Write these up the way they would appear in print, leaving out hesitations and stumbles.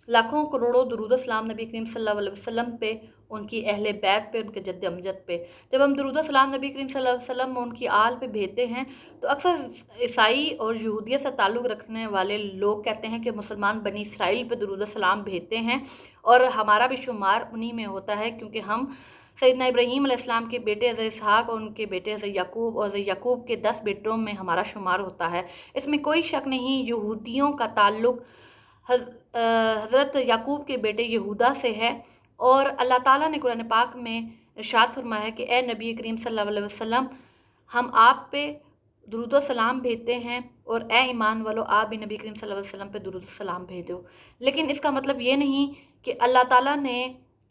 लाखों करोड़ों दुरूद सलाम नबी करीम सल्लल्लाहु अलैहि वसल्लम पे, उनकी अहले बैत पे, उनके जद्द अमजद पे। जब हम दुरूद सलाम नबी करीम सल्लल्लाहु अलैहि वसल्लम उनकी आल पे भेजते हैं तो अक्सर ईसाई और यहूदियत से ताल्लुक़ रखने वाले लोग कहते हैं कि मुसलमान बनी इसराइल पे दुरूद सलाम भेजते हैं और हमारा भी शुमार उन्हीं में होता है, क्योंकि हम सैयदना इब्राहीम अलैहिस्सलाम के बेटे हज़रत इसहाक़ और उनके बेटे हज़रत याकूब और हज़रत याकूब के 10 बेटों में हमारा शुमार होता है। इसमें कोई शक नहीं, यहूदियों का ताल्लुक़ हज़रत याकूब के बेटे यहूदा से है। और अल्लाह ताला ने कुरान पाक में इरशाद फरमाया है कि ए नबी करीम सल्लल्लाहु अलैहि वसल्लम, हम आप पे दुरूद व सलाम भेजते हैं और ए ईमान वालो, आप भी नबी करीम सल्लल्लाहु अलैहि वसल्लम पे दुरूद व सलाम भेजो। लेकिन इसका मतलब ये नहीं कि अल्लाह ताला ने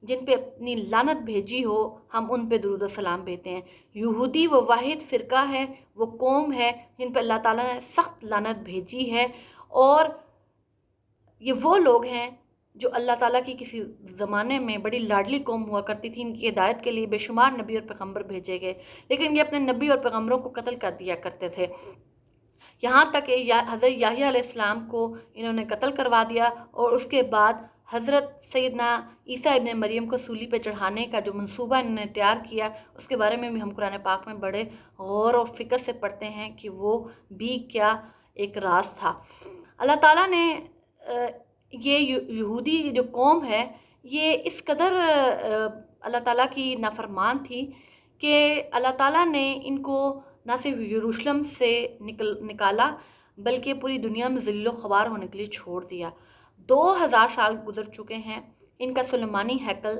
जिन पे अपनी लानत भेजी हो हम उन पे दुरूद व सलाम भेजते हैं। यहूदी वो वाहिद फ़िरका है, वो कौम है जिन पे अल्लाह ताला ने सख्त लानत भेजी है। और ये वो लोग हैं जो अल्लाह ताला की किसी ज़माने में बड़ी लाडली कौम हुआ करती थी। इनकी हिदायत के लिए बेशुमार नबी और पैगम्बर भेजे गए, लेकिन ये अपने नबी और पैगम्बरों को कत्ल कर दिया करते थे। यहाँ तक हज़रत याह्या अलैहिस्सलाम को इन्होंने कत्ल करवा दिया और उसके बाद हज़रत सैयदना ईसा इब्न मरियम को सूली पे चढ़ाने का जो मंसूबा इन्होंने तैयार किया, उसके बारे में भी हम कुरान पाक में बड़े गौर और फ़िक्र से पढ़ते हैं कि वो भी क्या एक राज था। अल्लाह ताला ने ये यहूदी जो कौम है, ये इस कदर अल्लाह ताला की नाफरमान थी कि अल्लाह ताला ने इनको ना सिर्फ यरूशलेम से निकाला बल्कि पूरी दुनिया में ज़िल्लो ख़वार होने के लिए छोड़ दिया। 2000 साल गुजर चुके हैं। इनका सुलेमानी हैकल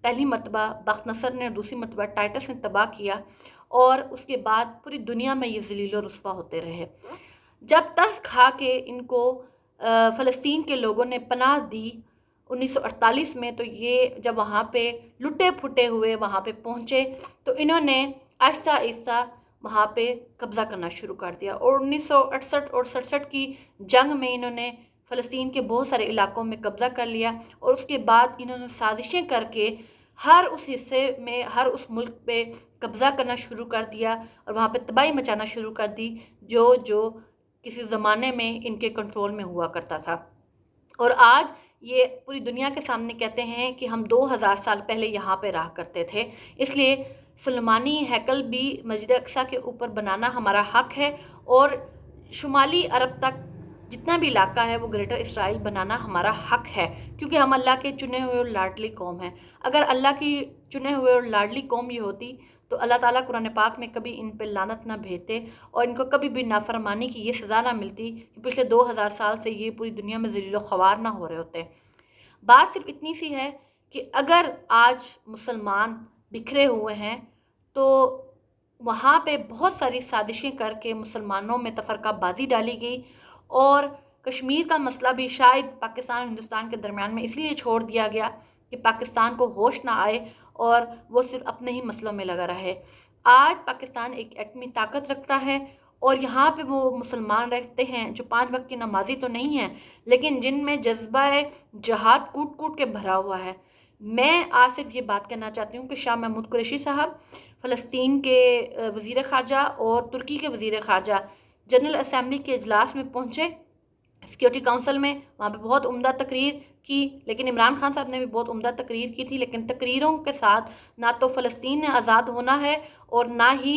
पहली मरतबा बख्तनसर ने, दूसरी मरतबा टाइटस ने तबाह किया और उसके बाद पूरी दुनिया में ये ज़लील और रुस्वा होते रहे। जब तरस खा के इनको फ़लस्तीन के लोगों ने पनाह दी 1948 में, तो ये जब वहाँ पे लुटे फुटे हुए वहाँ पे पहुँचे तो इन्होंने आहिस्ता आहिस्ता वहाँ पे कब्ज़ा करना शुरू कर दिया। और 1968 और 67 की जंग में इन्होंने फ़लस्तीन के बहुत सारे इलाकों में कब्ज़ा कर लिया और उसके बाद इन्होंने साजिशें करके हर उस हिस्से में, हर उस मुल्क पे कब्ज़ा करना शुरू कर दिया और वहाँ पे तबाही मचाना शुरू कर दी जो किसी ज़माने में इनके कंट्रोल में हुआ करता था। और आज ये पूरी दुनिया के सामने कहते हैं कि हम 2000 साल पहले यहाँ पे रहा करते थे। इसलिए सुलेमानी हैकल भी मस्जिद अक्सा के ऊपर बनाना हमारा हक़ है और शुमाली अरब तक जितना भी इलाका है वो ग्रेटर इसराइल बनाना हमारा हक़ है, क्योंकि हम अल्लाह के चुने हुए और लाडली कौम हैं। अगर अल्लाह की चुने हुए और लाडली कौम ये होती तो अल्लाह ताला कुरान पाक में कभी इन पे लानत ना भेजते और इनको कभी भी नाफरमानी की ये सज़ा ना मिलती कि पिछले 2000 साल से ये पूरी दुनिया में ज़लील व ख़वार ना हो रहे होते। बात सिर्फ इतनी सी है कि अगर आज मुसलमान बिखरे हुए हैं तो वहाँ पे बहुत सारी साजिशें करके मुसलमानों में तफ़रक़ाबाज़ी डाली गई और कश्मीर का मसला भी शायद पाकिस्तान और हिंदुस्तान के दरमियान में इसलिए छोड़ दिया गया कि पाकिस्तान को होश ना आए और वो सिर्फ अपने ही मसलों में लगा रहे। आज पाकिस्तान एक एटमी ताकत रखता है और यहाँ पे वो मुसलमान रहते हैं जो 5 वक्त की नमाज़ी तो नहीं हैं, लेकिन जिनमें जज्बा जहाद कूट कूट के भरा हुआ है। मैं आज सिर्फ ये बात कहना चाहती हूँ कि शाह महमूद कुरैशी साहब फ़लस्तीन के वज़ीर ख़ारजा और तुर्की के वज़ीर ख़ारजा जनरल असम्बली के इजलास में पहुँचे, सिक्योरिटी काउंसिल में। वहाँ पे बहुत उम्दा तकरीर की, लेकिन इमरान खान साहब ने भी बहुत उम्दा तकरीर की थी, लेकिन तकरीरों के साथ ना तो फ़लस्तीन ने आज़ाद होना है और ना ही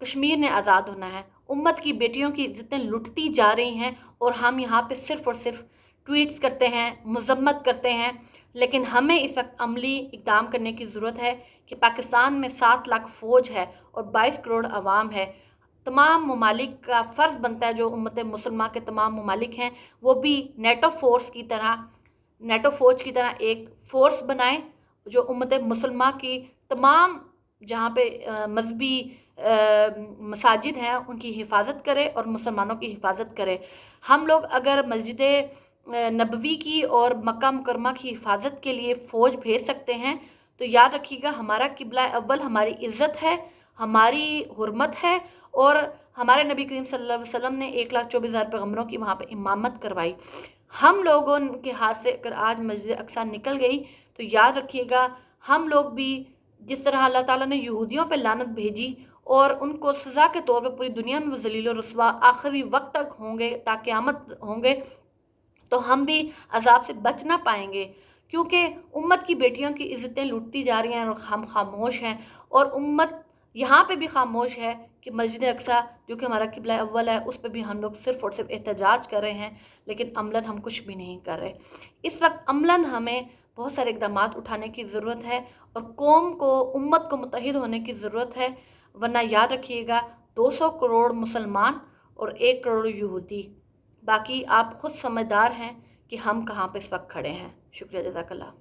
कश्मीर ने आज़ाद होना है। उम्मत की बेटियों की इज़्ज़तें लुटती जा रही हैं और हम यहाँ पे सिर्फ़ और सिर्फ ट्वीट्स करते हैं, मज़म्मत करते हैं। लेकिन हमें इस वक्त अमली इक़दाम करने की ज़रूरत है कि पाकिस्तान में 7 लाख फ़ौज है और 22 करोड़ आवाम है। तमाम ममालिक का फ़र्ज़ बनता है, जो उम्मत मुसलमा के तमाम ममालिक हैं, वो भी नेटो फ़ोर्स की तरह, नेटो फ़ौज की तरह एक फ़ोर्स बनाएं जो उम्मत मुसलमा की तमाम जहाँ पे मजहबी मसाजिद हैं उनकी हिफाजत करे और मुसलमानों की हिफाजत करे। हम लोग अगर मस्जिद नबवी की और मक्का मुकरमा की हिफाजत के लिए फ़ौज भेज सकते हैं तो याद रखिएगा हमारा किबला अव्वल हमारी इज़्ज़त है, हमारी हुर्मत है और हमारे नबी करीम सल्लल्लाहु अलैहि वसल्लम ने 1,24,000 पैगम्बरों की वहाँ पे इमामत करवाई। हम लोगों के हाथ से अगर आज मस्जिद अक्सा निकल गई तो याद रखिएगा हम लोग भी जिस तरह अल्लाह ताला ने यहूदियों पे लानत भेजी और उनको सज़ा के तौर पे पूरी दुनिया में वो ज़लील और रुस्वा आखिरी वक्त तक होंगे, ता क़यामत होंगे, تو ہم بھی عذاب سے بچ نہ پائیں گے، کیونکہ امت کی بیٹیوں کی عزتیں لوٹتی جا رہی ہیں اور ہم خاموش ہیں، اور امت یہاں پہ بھی خاموش ہے کہ مسجد اقصیٰ جو کہ ہمارا قبلہ اول ہے اس پہ بھی ہم لوگ صرف اور صرف احتجاج کر رہے ہیں، لیکن عملاً ہم کچھ بھی نہیں کر رہے۔ اس وقت عملاً ہمیں بہت سارے اقدامات اٹھانے کی ضرورت ہے، اور قوم کو، امت کو متحد ہونے کی ضرورت ہے، ورنہ یاد رکھیے گا 200 کروڑ مسلمان اور 1 کروڑ یہودی، باقی آپ خود سمجھدار ہیں کہ ہم کہاں پہ اس وقت کھڑے ہیں۔ شکریہ، جزاک اللہ۔